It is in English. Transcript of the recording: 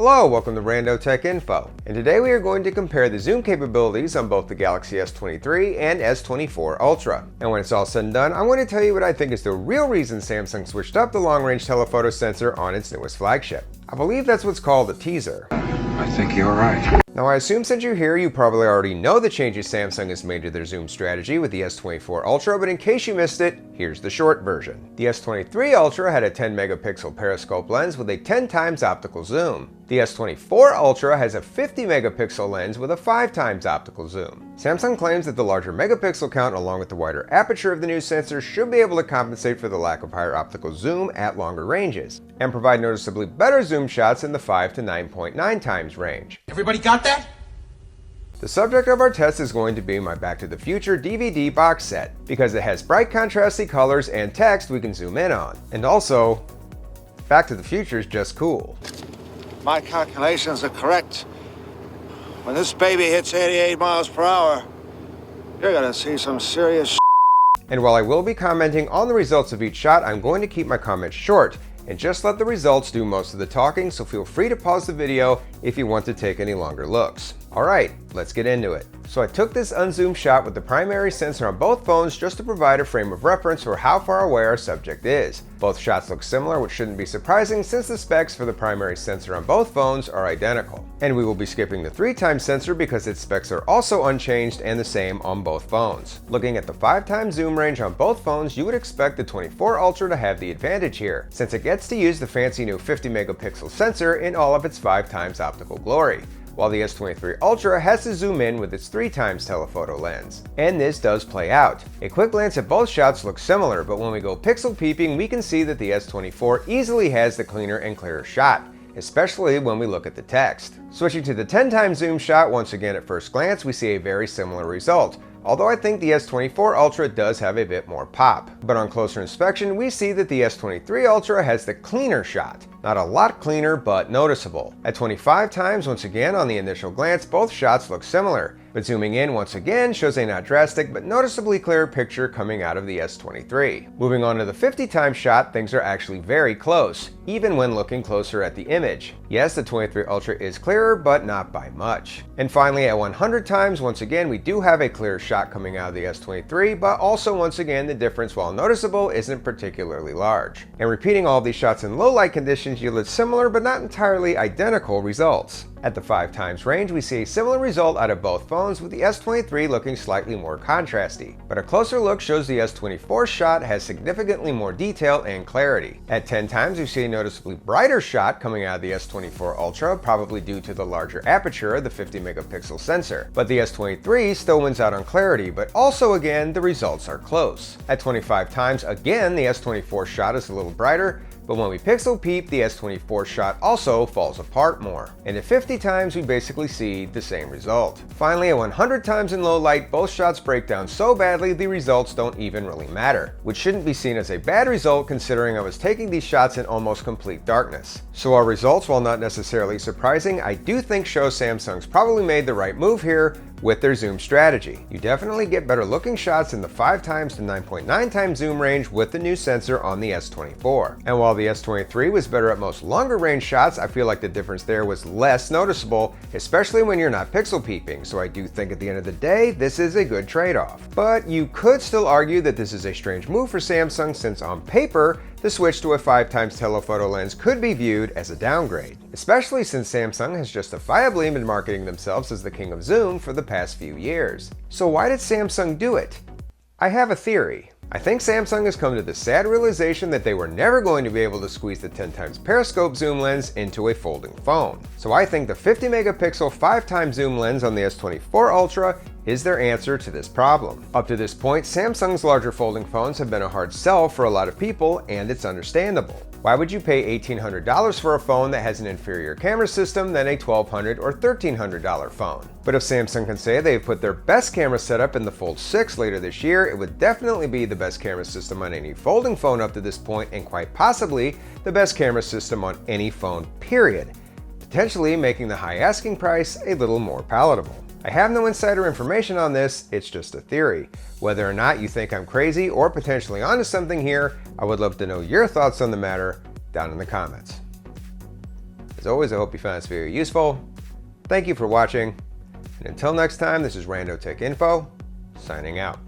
Hello, welcome to Rando Tech Info, and today we are going to compare the zoom capabilities on both the Galaxy S23 and S24 Ultra. And when it's all said and done, I'm going to tell you what I think is the real reason Samsung switched up the long-range telephoto sensor on its newest flagship. I believe that's what's called a teaser. I think you're right. Now I assume since you're here, you probably already know the changes Samsung has made to their zoom strategy with the S24 Ultra, but in case you missed it, here's the short version. The S23 Ultra had a 10 megapixel periscope lens with a 10 times optical zoom. The S24 Ultra has a 50 megapixel lens with a 5 times optical zoom. Samsung claims that the larger megapixel count along with the wider aperture of the new sensor should be able to compensate for the lack of higher optical zoom at longer ranges, and provide noticeably better zoom shots in the 5 to 9.9 times range. Everybody got that? The subject of our test is going to be my Back to the Future DVD box set, because it has bright contrasty colors and text we can zoom in on. And also, Back to the Future is just cool. My calculations are correct. When this baby hits 88 miles per hour, you're gonna see some serious And while I will be commenting on the results of each shot, I'm going to keep my comments short and just let the results do most of the talking, so feel free to pause the video if you want to take any longer looks. Alright, let's get into it. So I took this unzoomed shot with the primary sensor on both phones just to provide a frame of reference for how far away our subject is. Both shots look similar, which shouldn't be surprising since the specs for the primary sensor on both phones are identical. And we will be skipping the 3 times sensor because its specs are also unchanged and the same on both phones. Looking at the 5 times zoom range on both phones, you would expect the 24 Ultra to have the advantage here, since it gets to use the fancy new 50 megapixel sensor in all of its 5 times optical glory, while the S23 Ultra has to zoom in with its 3 times telephoto lens. And this does play out. A quick glance at both shots looks similar, but when we go pixel peeping, we can see that the S24 easily has the cleaner and clearer shot, especially when we look at the text. Switching to the 10 times zoom shot, once again at first glance, we see a very similar result, although I think the S24 Ultra does have a bit more pop. But on closer inspection, we see that the S23 Ultra has the cleaner shot. Not a lot cleaner, but noticeable. At 25 times, once again on the initial glance, both shots look similar, but zooming in once again shows a not drastic but noticeably clearer picture coming out of the S23. Moving on to the 50 times shot, things are actually very close, even when looking closer at the image. Yes, the 23 Ultra is clearer, but not by much. And finally at 100 times, once again we do have a clearer shot coming out of the S23, but also once again the difference, while noticeable, isn't particularly large. And repeating all of these shots in low light conditions yielded similar but not entirely identical results. At the 5 times range, we see a similar result out of both phones, with the S23 looking slightly more contrasty. But a closer look shows the S24 shot has significantly more detail and clarity. At 10 times, we see a noticeably brighter shot coming out of the S24 Ultra, probably due to the larger aperture of the 50 megapixel sensor. But the S23 still wins out on clarity, but also again, the results are close. At 25 times, again, the S24 shot is a little brighter, but when we pixel peep, the S24 shot also falls apart more. And at 50 times, we basically see the same result. Finally, at 100 times in low light, both shots break down so badly the results don't even really matter, which shouldn't be seen as a bad result considering I was taking these shots in almost complete darkness. So our results, while not necessarily surprising, I do think show Samsung's probably made the right move here with their zoom strategy. You definitely get better looking shots in the 5 times to 9.9 times zoom range with the new sensor on the S24. And while the S23 was better at most longer range shots, I feel like the difference there was less noticeable, especially when you're not pixel peeping, so I do think at the end of the day, this is a good trade-off. But you could still argue that this is a strange move for Samsung, since on paper, the switch to a 5 times telephoto lens could be viewed as a downgrade, especially since Samsung has justifiably been marketing themselves as the king of zoom for the past few years. So why did Samsung do it? I have a theory. I think Samsung has come to the sad realization that they were never going to be able to squeeze the 10 times periscope zoom lens into a folding phone. So I think the 50 megapixel 5 times zoom lens on the S24 Ultra is their answer to this problem. Up to this point, Samsung's larger folding phones have been a hard sell for a lot of people, and it's understandable. Why would you pay $1,800 for a phone that has an inferior camera system than a $1,200 or $1,300 phone? But if Samsung can say they've put their best camera setup in the Fold 6 later this year, it would definitely be the best camera system on any folding phone up to this point, and quite possibly the best camera system on any phone, period, potentially making the high asking price a little more palatable. I have no insider information on this, it's just a theory. Whether or not you think I'm crazy or potentially onto something here, I would love to know your thoughts on the matter down in the comments. As always, I hope you found this video useful. Thank you for watching, and until next time, this is Rando Tech Info, signing out.